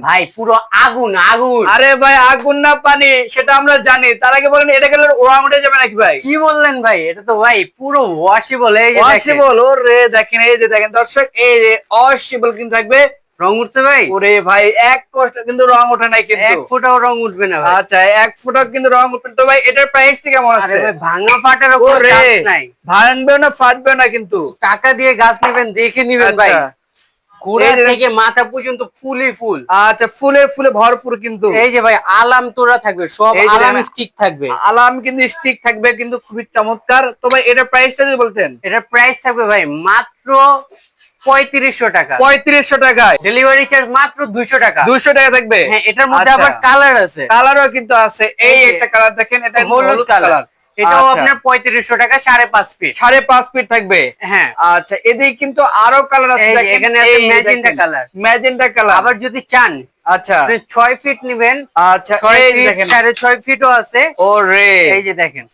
ভাই পুরো আগুন আগুন। আরে ভাই আগুন না পানি সেটা আমরা জানি, তার আগে বলেন এটা গেলে ওরাং উঠে যাবে নাকি ভাই? কি বললেন ভাই? এটা তো ভাই পুরো ওয়াশেবল। এই যে দেখেন, ওয়াশেবল। ওরে দেখেন, এই যে দেখেন দর্শক, এই যে ওয়াশেবল কিন্তু থাকবে। রং উঠছে ভাই? ওরে ভাই এক কষ্ট কিন্তু রং ওঠে নাই কিন্তু, এক ফোঁটাও রং উঠবে না ভাই। আচ্ছা এক ফুটা কিন্তু রং উঠবে। তো ভাই এটার প্রাইসটা কেমন আরে আছে? ভাই ভাঙা ফাটারও কোনো ওরে চান্স নাই। ভাঙবে না ফাটবে না কিন্তু, টাকা দিয়ে গাছ নেবেন, দেখে নিবেন ভাই। আচ্ছা গোড়া এই যে থেকে মাথা পর্যন্ত ফুলই ফুল। আচ্ছা ফুলে ফুলে ভরপুর কিন্তু। এই যে ভাই আলাম তোরা থাকবে, সব এই যে আলাম দেখেন, স্টিক থাকবে। আলাম কিন্তু স্টিক থাকবে কিন্তু, খুবই চমৎকার। তো ভাই এটার প্রাইসটা যদি বলতেন। এটার প্রাইস থাকবে ভাই মাত্র 3500 টাকা। 3500 টাকায় ডেলিভারি চার্জ মাত্র 200 টাকা। 200 টাকা থাকবে। হ্যাঁ, এটার মধ্যে আচ্ছা, আবার কালার আছে। কালারও কিন্তু আছে। এই এই যে একটা কালার দেখেন, এটা হলুদ কালার। এটাও আচ্ছা, আপনার 3500 টাকা, 5.5 ফিট। 5.5 ফিট থাকবে। হ্যাঁ, আচ্ছা এদিকে কিন্তু আরো কালার আছে এই যে দেখেন, এখানে আছে ম্যাজেন্টা কালার। Magenta colour. আবার যদি চান আচ্ছা আপনি 6 ফিট নেবেন, আচ্ছা 6 এই ফিট দেখেন, 6.5 ফিটও আছে। ওরে এই যে দেখেন,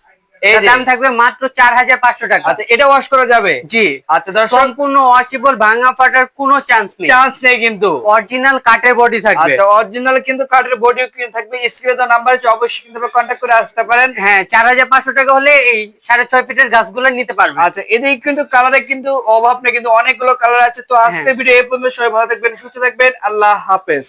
এই এটার যে, দাম থাকবে মাত্র 4500 টাকা। আচ্ছা এটা ওয়াশ করা যাবে? জি, আচ্ছা দর্শক, সম্পূর্ণ ওয়াশেবল, ভাঙা ফাটার কোনো চান্স নেই। চান্স নেই কিন্তু। অরিজিনাল কাঠের বডি থাকবে। আচ্ছা অরিজিনাল কিন্তু কাঠের বডিও কিন্তু থাকবে। স্ক্রিনে তো নাম্বার আছে, অবশ্যই কিন্তু কন্টাক্ট করে আসতে পারেন। হ্যাঁ, 4500 টাকা হলে এই 6.5 ফিটের গাছগুলো নিতে পারবে। আচ্ছা এদিকে কিন্তু কালারে কিন্তু অভাব নেই, কিন্তু অনেকগুলো কালার আছে। তো আজকের ভিডিও এই পর্যন্ত। সবাই ভালো থাকবেন, সুস্থ থাকবেন, আল্লাহ হাফেজ।